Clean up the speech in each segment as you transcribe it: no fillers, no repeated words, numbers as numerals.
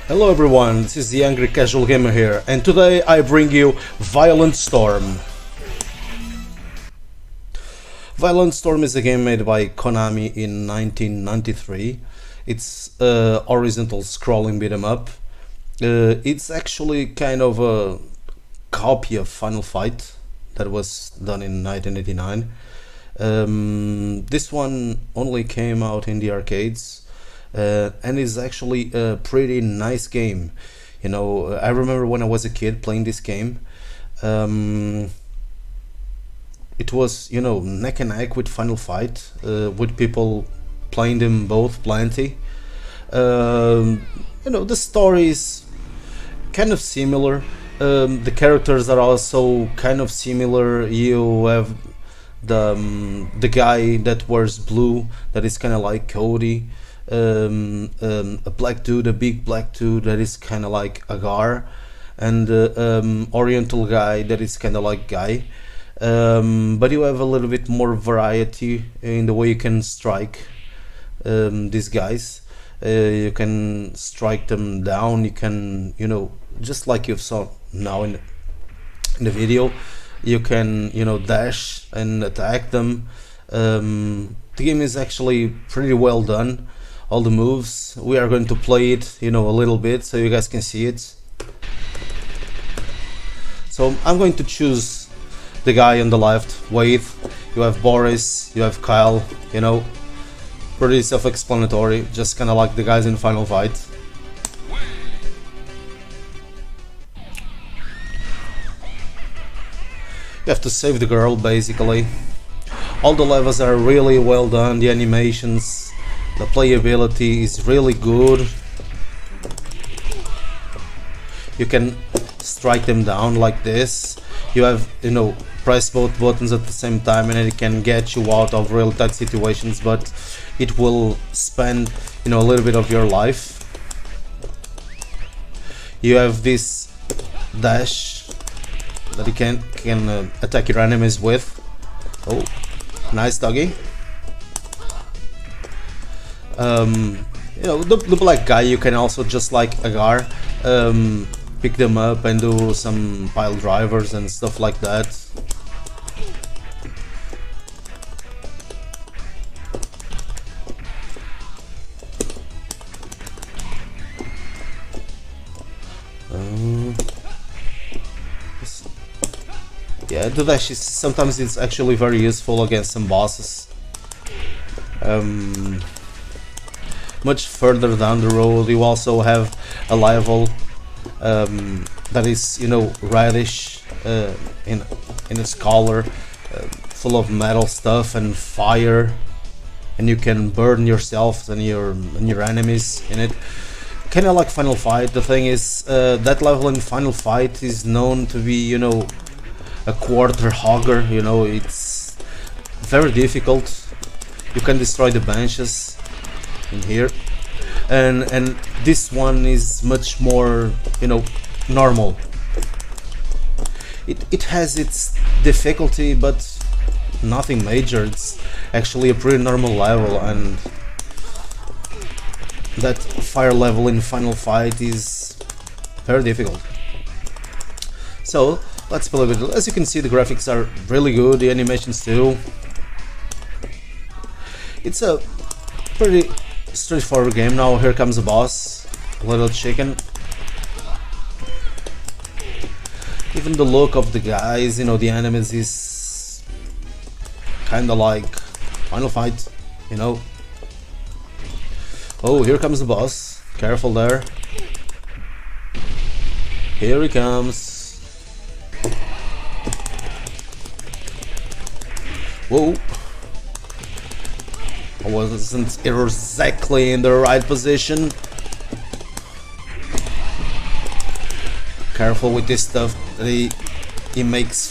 Hello everyone, this is the Angry Casual Gamer here, and today I bring you Violent Storm. Violent Storm is a game made by Konami in 1993. It's a horizontal scrolling beat 'em up. It's actually kind of a copy of Final Fight that was done in 1989. This one only came out in the arcades. And is actually a pretty nice game. You know, I remember when I was a kid playing this game. It was, you know, neck and neck with Final Fight, with people playing them both plenty. You know, the story is kind of similar. The characters are also kind of similar. You have the guy that wears blue, that is kind of like Cody. A black dude, a big black dude that is kind of like Agar, and oriental guy that is kind of like Guy. But you have a little bit more variety in the way you can strike these guys. You can strike them down. You can, you know, just like you saw now in the video, you can, you know, dash and attack them. The game is actually pretty well done. All the moves, we are going to play it, you know, a little bit so you guys can see it. So I'm going to choose the guy on the left, Wade. You have Boris, you have Kyle, you know, pretty self-explanatory, just kind of like the guys in Final Fight. You have to save the girl, basically. All the levels are really well done, the animations, the playability is really good. You can strike them down like this. You have, you know, press both buttons at the same time and it can get you out of real tight situations, but it will spend, you know, a little bit of your life. You have this dash that you can attack your enemies with. Oh, nice doggy. You know, the black guy, you can also, just like Agar, pick them up and do some pile drivers and stuff like that. Yeah, the dash is sometimes it's actually very useful against some bosses. Much further down the road, you also have a level that is, you know, reddish in its color, full of metal stuff and fire, and you can burn yourself and your enemies in it. Kind of like Final Fight. The thing is, that level in Final Fight is known to be, you know, a quarter hogger. You know, it's very difficult. You can destroy the benches in here, and this one is much more, you know, normal. It has its difficulty, but nothing major. It's actually a pretty normal level, and that fire level in Final Fight is very difficult. So let's play with it. As you can see, the graphics are really good, the animations too. It's a pretty straightforward game. Now here comes the boss, little chicken. Even the look of the guys, you know, the enemies is kinda like Final Fight, you know. Oh, here comes the boss. Careful there. Here he comes. Whoa. I wasn't exactly in the right position. Careful with this stuff that he makes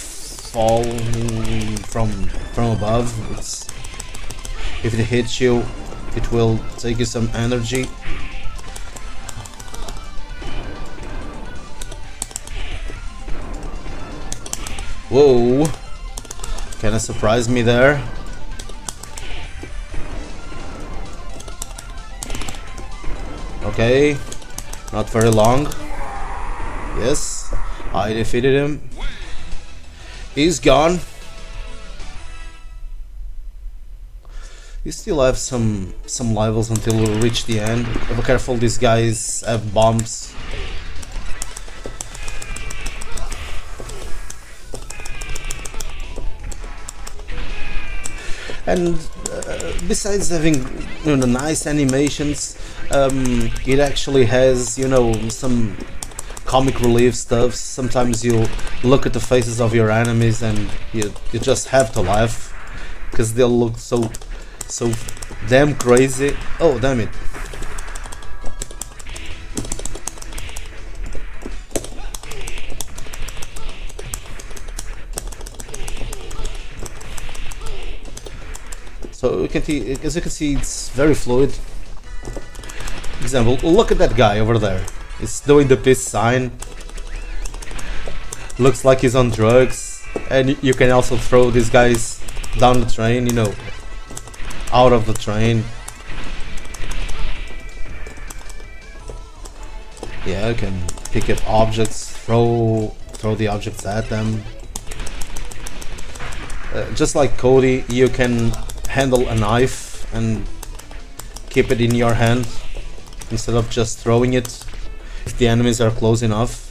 fall from above. If it hits you, it will take you some energy. Whoa! Kinda surprised me there. Okay, Not very long. Yes, I defeated him. He's gone. You still have some levels until we reach the end. Be careful, these guys have bombs. And besides having, you know, nice animations, it actually has, you know, some comic relief stuff. Sometimes you look at the faces of your enemies and you just have to laugh because they'll look so damn crazy. Oh, damn it. So you can see, as you can see, it's very fluid. Example, look at that guy over there. He's doing the peace sign. Looks like he's on drugs. And you can also throw these guys down the train, you know, out of the train. Yeah, you can pick up objects, throw the objects at them. Just like Cody, you can handle a knife and keep it in your hand instead of just throwing it if the enemies are close enough.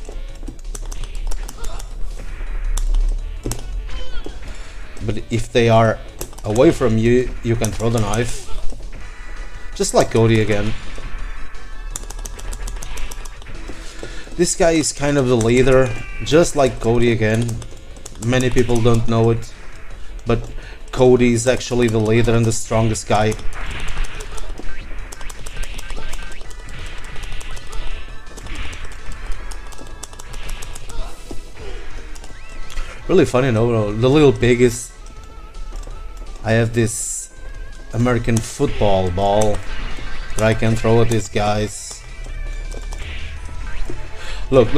But if they are away from you, you can throw the knife. Just like Cody again. This guy is kind of the leader, just like Cody again. Many people don't know it, but Cody is actually the leader and the strongest guy. Really funny, no? The little pig is... I have this American football ball that I can throw at these guys. Look,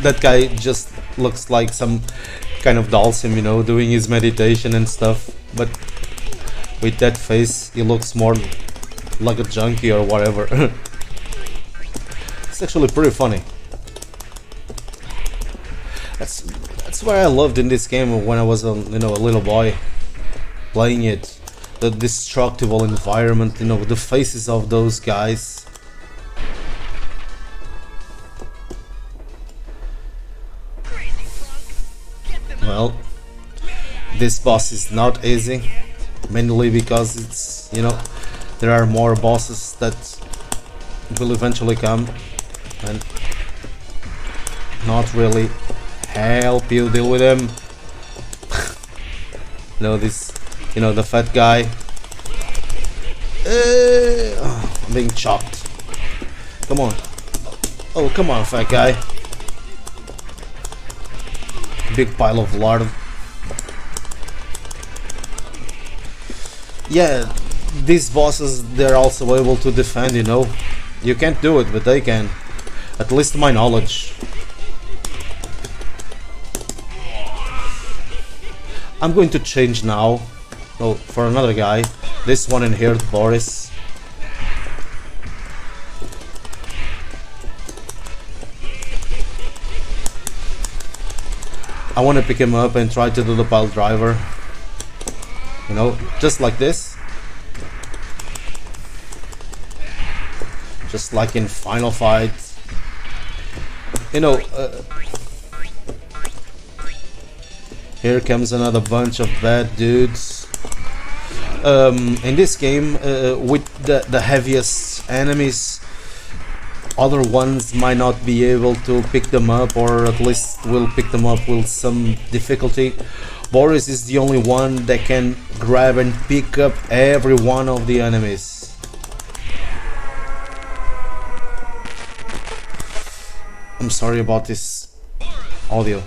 that guy just looks like some kind of Dalsim, you know, doing his meditation and stuff. But with that face, he looks more like a junkie or whatever. It's actually pretty funny. That's what I loved in this game when I was a little boy playing it. The destructible environment, you know, the faces of those guys. Well, this boss is not easy, mainly because it's, you know, there are more bosses that will eventually come and not really help you deal with them. You know, this, you know, the fat guy. I'm being chopped. Come on. Oh, come on, fat guy. Big pile of lard. Yeah, these bosses, they're also able to defend, you know. You can't do it, but they can. At least to my knowledge. I'm going to change now. Oh, for another guy. This one in here, Boris. I want to pick him up and try to do the pile driver. You know, just like this. Just like in Final Fight. You know, here comes another bunch of bad dudes. In this game, with the heaviest enemies, other ones might not be able to pick them up, or at least will pick them up with some difficulty. Boris is the only one that can grab and pick up every one of the enemies. I'm sorry about this audio.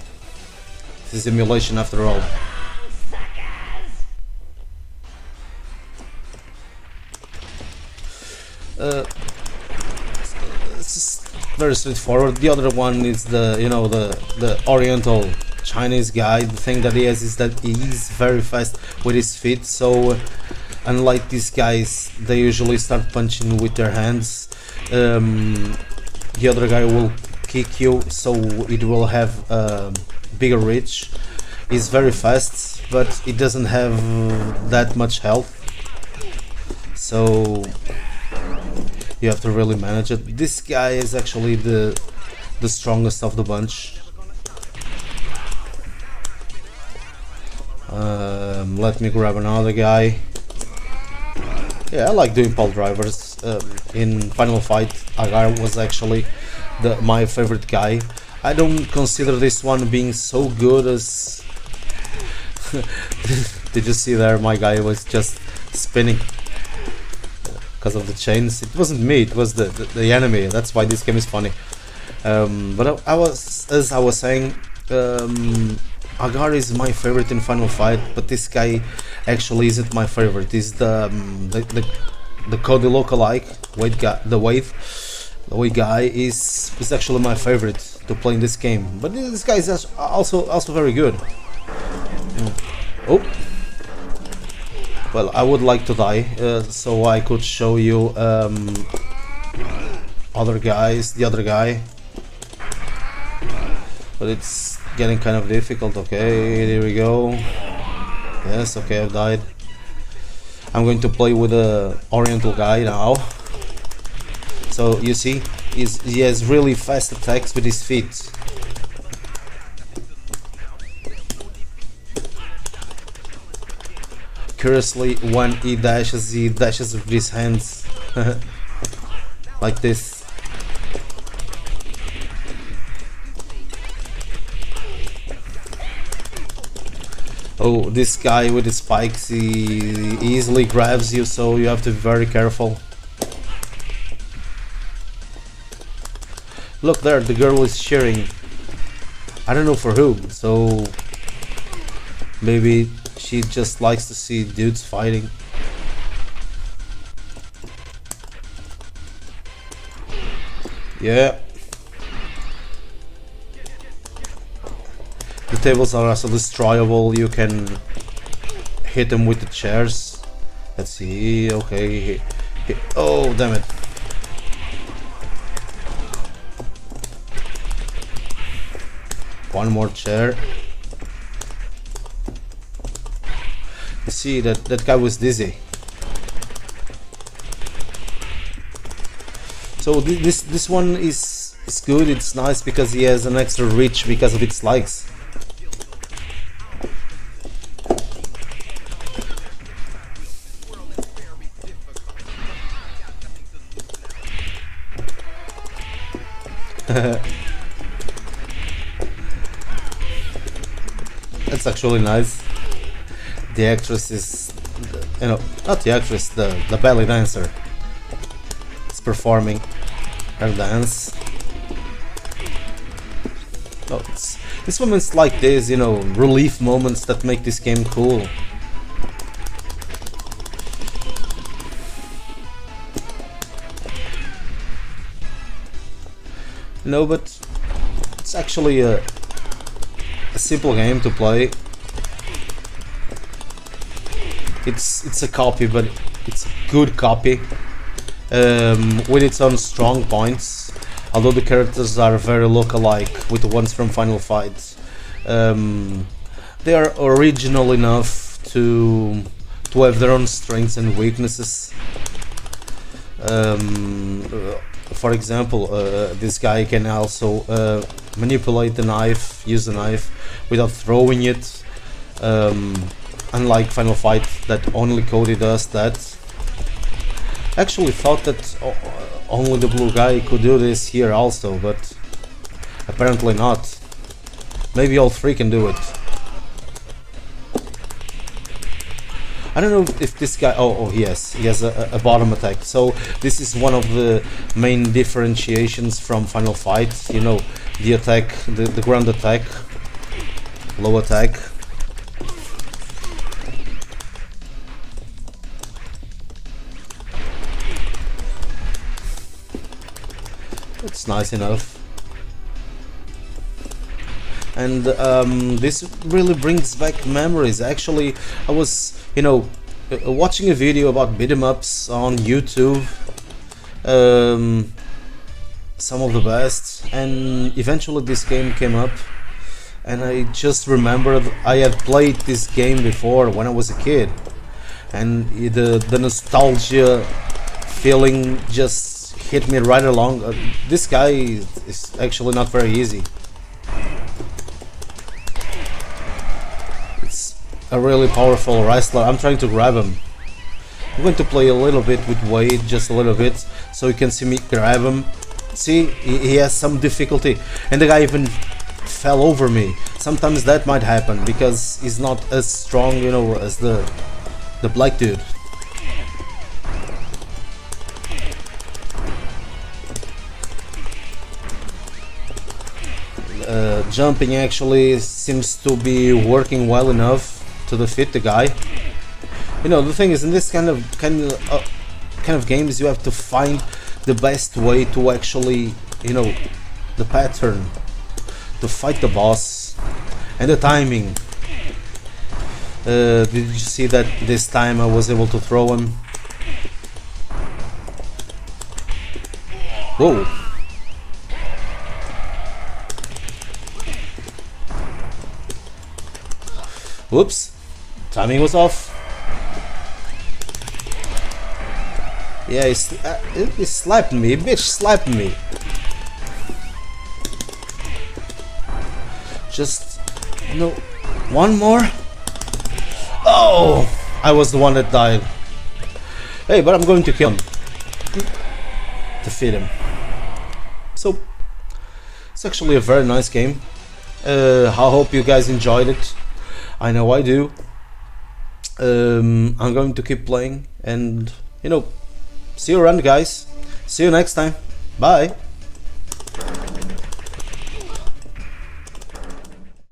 This is emulation after all. It's just very straightforward. The other one is the, you know, the Oriental Chinese guy. The thing that he has is that he is very fast with his feet, so unlike these guys, they usually start punching with their hands. the other guy will kick you, so it will have bigger reach. He's very fast, but it doesn't have that much health, so you have to really manage it. This guy is actually the strongest of the bunch. Let me grab another guy. Yeah, I like doing pole drivers. In Final Fight, Agar was actually my favorite guy. I don't consider this one being so good as... Did you see there? My guy was just spinning because of the chains. It wasn't me, it was the enemy. That's why this game is funny. But as I was saying, Agar is my favorite in Final Fight, but this guy actually isn't my favorite. He's the Cody lookalike, the Wade guy is actually my favorite to play in this game. But this guy is also very good. Oh, well, I would like to die so I could show you the other guy, but it's getting kind of difficult. Okay, there we go. Yes, okay, I've died. I'm going to play with the Oriental guy now. So you see, he has really fast attacks with his feet. Curiously, when he dashes with his hands like this. Oh, this guy with the spikes, he easily grabs you, so you have to be very careful. Look there, the girl is cheering. I don't know for whom, so maybe she just likes to see dudes fighting. Yeah. The tables are also destroyable. You can hit them with the chairs. Let's see. Okay. Oh, damn it. One more chair. You see that guy was dizzy. So this one is good. It's nice because he has an extra reach because of its legs. That's actually nice. The actress is, not the actress, the belly dancer is performing her dance. Oh, it's moments like this, relief moments that make this game cool. No, but it's actually a simple game to play. It's a copy, but it's a good copy with its own strong points. Although the characters are very look-alike with the ones from Final Fight, they are original enough to have their own strengths and weaknesses. For example, this guy can also manipulate the knife, use the knife without throwing it. Unlike Final Fight, that only Cody does that. I actually thought that only the blue guy could do this here also, but apparently not. Maybe all three can do it. I don't know if this guy... Oh yes, he has a bottom attack. So this is one of the main differentiations from Final Fight. The attack, the ground attack, low attack. It's nice enough. And this really brings back memories. Actually, I was, watching a video about beat 'em ups on YouTube some of the best, and eventually this game came up, and I just remembered I had played this game before when I was a kid, and the nostalgia feeling just hit me right along. This guy is actually not very easy. It's a really powerful wrestler. I'm trying to grab him. I'm going to play a little bit with Wade, just a little bit, so you can see me grab him. See, he has some difficulty, and the guy even fell over me. Sometimes that might happen because he's not as strong, you know, as the black dude. Jumping actually seems to be working well enough to defeat the guy. You know, the thing is, in this kind of games, you have to find the best way to actually, you know, the pattern to fight the boss and the timing. Did you see that this time I was able to throw him? Whoa! Whoops! Timing was off. Yeah, he slapped me. Bitch slapped me. Just, you know, one more. Oh, I was the one that died. Hey, but I'm going to kill him. Defeat him. So, it's actually a very nice game. I hope you guys enjoyed it. I know I do. I'm going to keep playing and, you know, see you around, guys. See you next time. Bye.